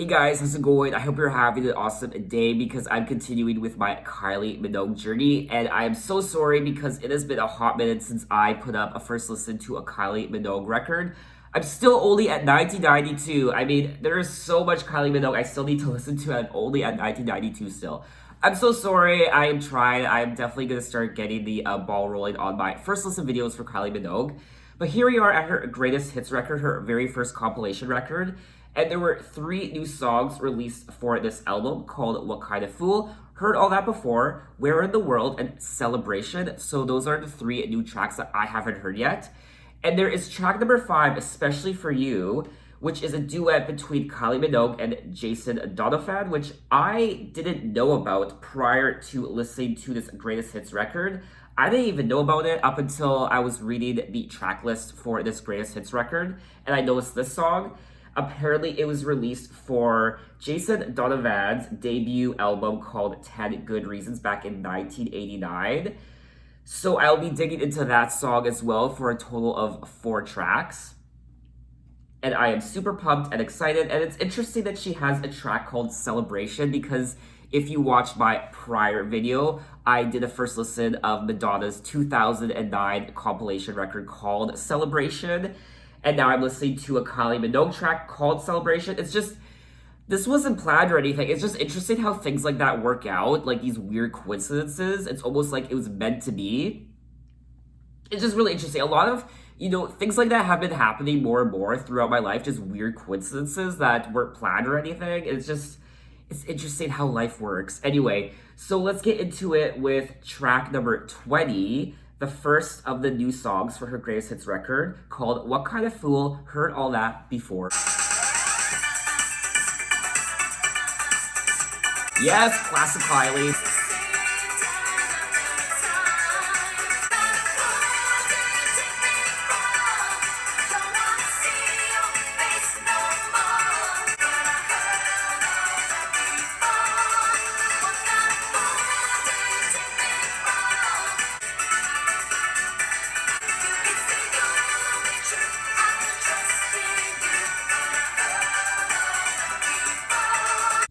Hey guys, how's it going? I hope you're having an awesome day because I'm continuing with my Kylie Minogue journey, and I am so sorry because it has been a hot minute since I put up a first listen to a Kylie Minogue record. I'm still only at 1992. I mean, there is so much Kylie Minogue I still need to listen to, and I'm only at 1992 still. I'm so sorry. I am trying. I am definitely going to start getting the ball rolling on my first listen videos for Kylie Minogue. But here we are at her greatest hits record, her very first compilation record. And there were 3 new songs released for this album called What Kind of Fool, Heard All That Before, Where in the World, and Celebration. So those are the 3 new tracks that I haven't heard yet. And there is track number 5, Especially For You, which is a duet between Kylie Minogue and Jason Donovan, which I didn't know about prior to listening to this greatest hits record. I didn't even know about it up until I was reading the track list for this greatest hits record, and I noticed this song. Apparently, it was released for Jason Donovan's debut album called 10 Good Reasons back in 1989. So I'll be digging into that song as well for a total of 4 tracks. And I am super pumped and excited. And it's interesting that she has a track called Celebration because if you watched my prior video, I did a first listen of Madonna's 2009 compilation record called Celebration. And now I'm listening to a Kylie Minogue track called Celebration. It's just, this wasn't planned or anything. It's just interesting how things like that work out, like these weird coincidences. It's almost like it was meant to be. It's just really interesting. A lot of, things like that have been happening more and more throughout my life, just weird coincidences that weren't planned or anything. It's interesting how life works. Anyway, so let's get into it with track number 20. The first of the new songs for her greatest hits record called What Kind of Fool, Heard All That Before. Yes, classic Kylie.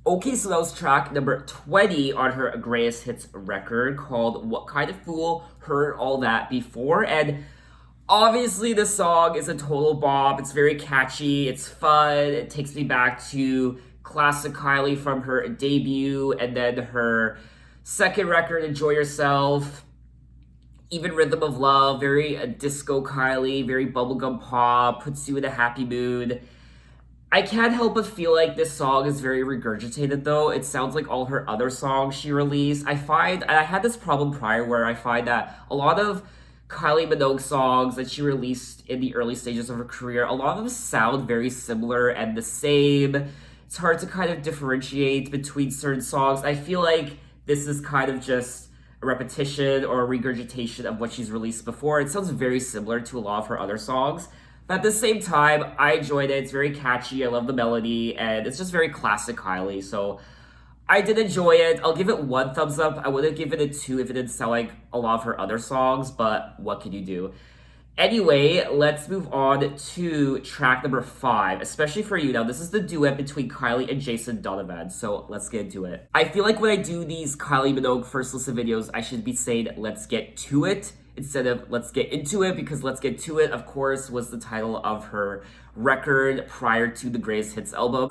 Okay, so that was track number 20 on her greatest hits record called What Kind of Fool, Heard All That Before. And obviously the song is a total bop. It's very catchy, it's fun, it takes me back to classic Kylie from her debut and then her second record, Enjoy Yourself. Even Rhythm of Love, very disco Kylie, very bubblegum pop, puts you in a happy mood. I can't help but feel like this song is very regurgitated though. It sounds like all her other songs she released. I had this problem prior where I find that a lot of Kylie Minogue songs that she released in the early stages of her career, a lot of them sound very similar and the same. It's hard to kind of differentiate between certain songs. I feel like this is kind of just a repetition or a regurgitation of what she's released before. It sounds very similar to a lot of her other songs. But at the same time, I enjoyed it. It's very catchy. I love the melody. And it's just very classic Kylie. So I did enjoy it. I'll give it 1 thumbs up. I would have given it 2 if it didn't sound like a lot of her other songs. But what can you do? Anyway, let's move on to track number 5, Especially For You. Now, this is the duet between Kylie and Jason Donovan, so let's get into it. I feel like when I do these Kylie Minogue first listen videos, I should be saying, let's get to it, instead of let's get into it, because Let's Get To It, of course, was the title of her record prior to the Greatest Hits album.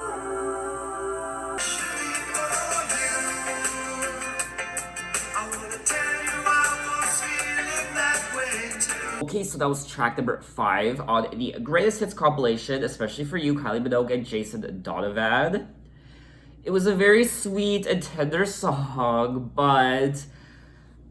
Okay, so that was track number 5 on the Greatest Hits compilation, Especially For You, Kylie Minogue and Jason Donovan. It was a very sweet and tender song, but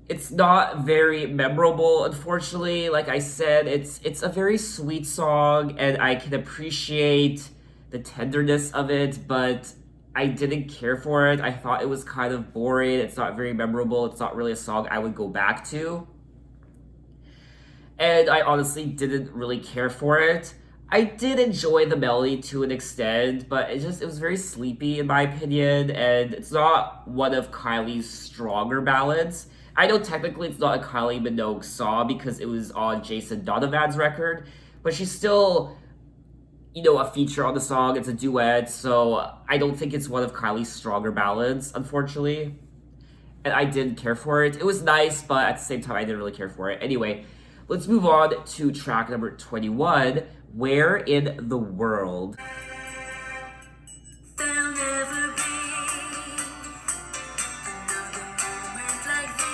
it's not very memorable, unfortunately. Like I said, it's a very sweet song, and I can appreciate the tenderness of it, but I didn't care for it. I thought it was kind of boring. It's not very memorable. It's not really a song I would go back to. And I honestly didn't really care for it. I did enjoy the melody to an extent, but it was very sleepy in my opinion, and it's not one of Kylie's stronger ballads. I know technically it's not a Kylie Minogue song because it was on Jason Donovan's record, but she's still, a feature on the song. It's a duet, so I don't think it's one of Kylie's stronger ballads, unfortunately. And I didn't care for it. It was nice, but at the same time, I didn't really care for it. Anyway, let's move on to track number 21, Where in the World? There'll never be another moment like this.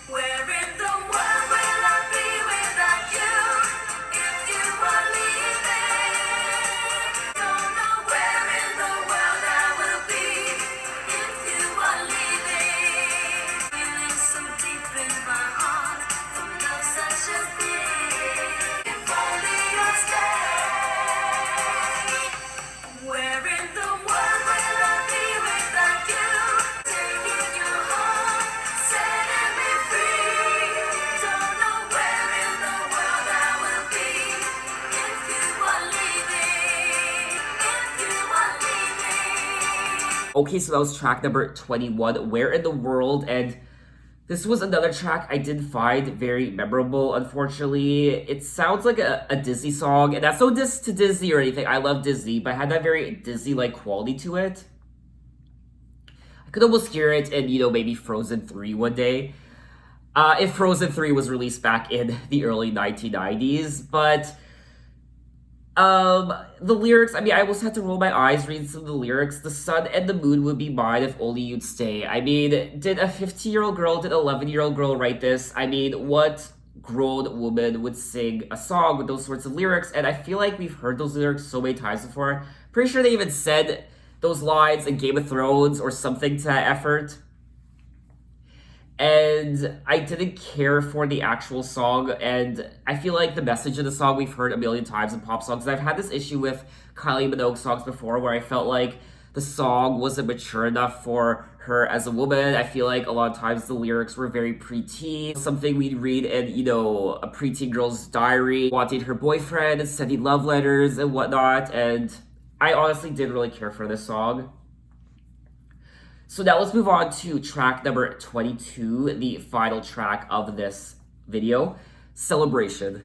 Where in the world will I be without you if you are leaving? Don't know where in the world I will be if you are leaving. Feeling so deep in my heart from love such as this. If only you'd stay. Where in the world will I be without you? Taking you home, setting me free. Don't know where in the world I will be if you are leaving. If you are leaving. Okay, so that was track number 21, Where in the World? And this was another track I didn't find very memorable, unfortunately. It sounds like a Disney song, and that's no diss to Disney or anything. I love Disney, but it had that very Disney-like quality to it. I could almost hear it in, maybe Frozen 3 one day. If Frozen 3 was released back in the early 1990s, but the lyrics, I almost had to roll my eyes reading some of the lyrics. The sun and the moon would be mine if only you'd stay. Did a 15-year-old girl, did an 11-year-old girl write this? What grown woman would sing a song with those sorts of lyrics? And I feel like we've heard those lyrics so many times before. Pretty sure they even said those lines in Game of Thrones or something to that effort. And I didn't care for the actual song, and I feel like the message of the song we've heard a million times in pop songs. And I've had this issue with Kylie Minogue songs before where I felt like the song wasn't mature enough for her as a woman. I feel like a lot of times the lyrics were very preteen, something we'd read in, a preteen girl's diary, wanting her boyfriend and sending love letters and whatnot, and I honestly didn't really care for this song. So now let's move on to track number 22, the final track of this video, Celebration.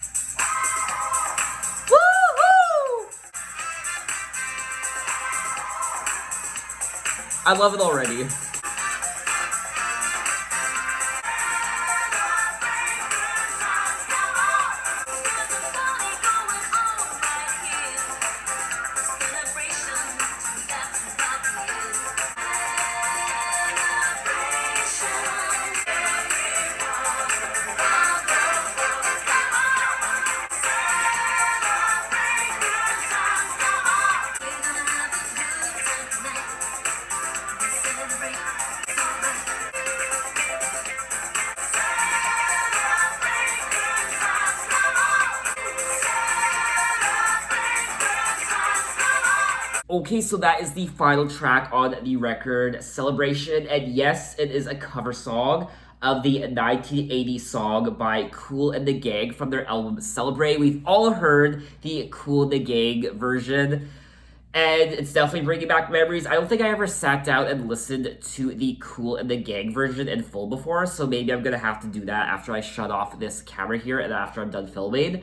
Woo-hoo! I love it already. Okay, so that is the final track on the record, Celebration, and yes, it is a cover song of the 1980 song by Kool and the Gang from their album Celebrate. We've all heard the Kool and the Gang version, and it's definitely bringing back memories. I don't think I ever sat down and listened to the Kool and the Gang version in full before, so maybe I'm gonna have to do that after I shut off this camera here and after I'm done filming.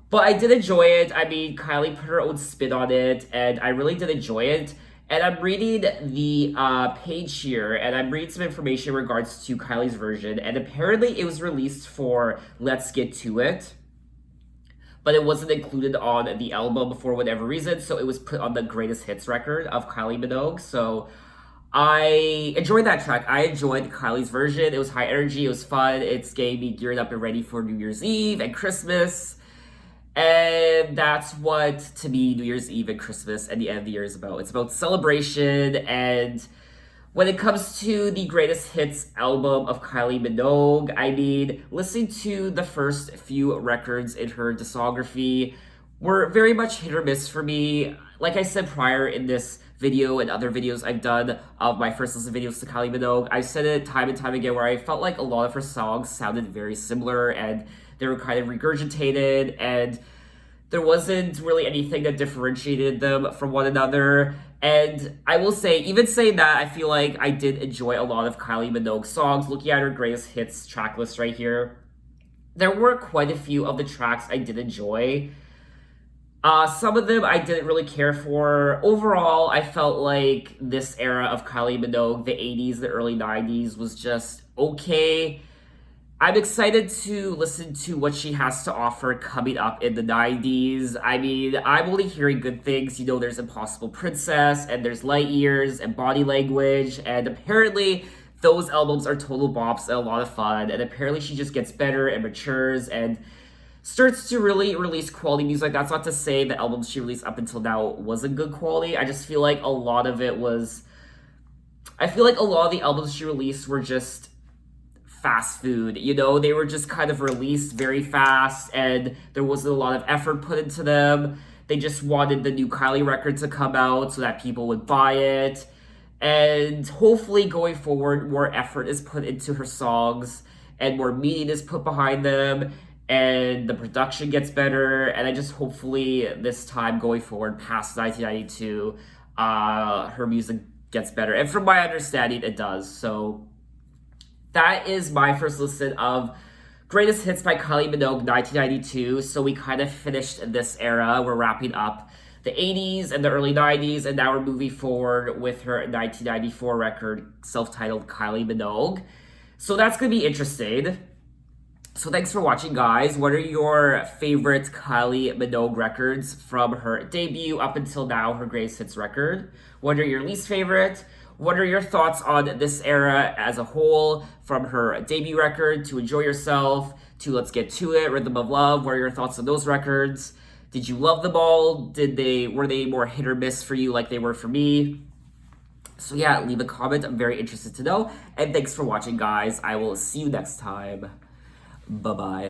But I did enjoy it. Kylie put her own spin on it, and I really did enjoy it. And I'm reading the page here, and I'm reading some information in regards to Kylie's version, and apparently it was released for Let's Get To It, but it wasn't included on the album for whatever reason, so it was put on the greatest hits record of Kylie Minogue. So I enjoyed that track. I enjoyed Kylie's version. It was high energy, it was fun, it's getting me geared up and ready for New Year's Eve and Christmas. And that's what, to me, New Year's Eve and Christmas and the end of the year is about. It's about celebration, and when it comes to the greatest hits album of Kylie Minogue, listening to the first few records in her discography were very much hit or miss for me. Like I said prior in this video and other videos I've done of my first listen videos to Kylie Minogue, I've said it time and time again where I felt like a lot of her songs sounded very similar and they were kind of regurgitated, and there wasn't really anything that differentiated them from one another. And I will say, even saying that, I feel like I did enjoy a lot of Kylie Minogue's songs. Looking at her greatest hits track list right here, there were quite a few of the tracks I did enjoy. Some of them I didn't really care for. Overall, I felt like this era of Kylie Minogue, the 80s, the early 90s, was just okay. I'm excited to listen to what she has to offer coming up in the 90s. I mean, I'm only hearing good things. You know, there's Impossible Princess, and there's Light Years, and Body Language, and apparently those albums are total bops and a lot of fun. And apparently she just gets better and matures and starts to really release quality music. That's not to say the albums she released up until now wasn't good quality. I just feel like a lot of it was. I feel like a lot of the albums she released were just fast food. You know, they were just kind of released very fast and there wasn't a lot of effort put into them. They just wanted the new Kylie record to come out so that people would buy it. And hopefully going forward, more effort is put into her songs and more meaning is put behind them and the production gets better. And I just hopefully this time going forward past 1992, her music gets better. And from my understanding, it does. So that is my first listen of greatest hits by Kylie Minogue 1992. So we kind of finished this era. We're wrapping up the 80s and the early 90s, and now we're moving forward with her 1994 record, self-titled Kylie Minogue. So that's going to be interesting. So thanks for watching, guys. What are your favorite Kylie Minogue records from her debut up until now, her greatest hits record? What are your least favorite? What are your thoughts on this era as a whole, from her debut record to Enjoy Yourself to Let's Get To It, Rhythm of Love? What are your thoughts on those records? Did you love them all? Were they more hit or miss for you like they were for me? So yeah, leave a comment. I'm very interested to know. And thanks for watching, guys. I will see you next time. Bye-bye.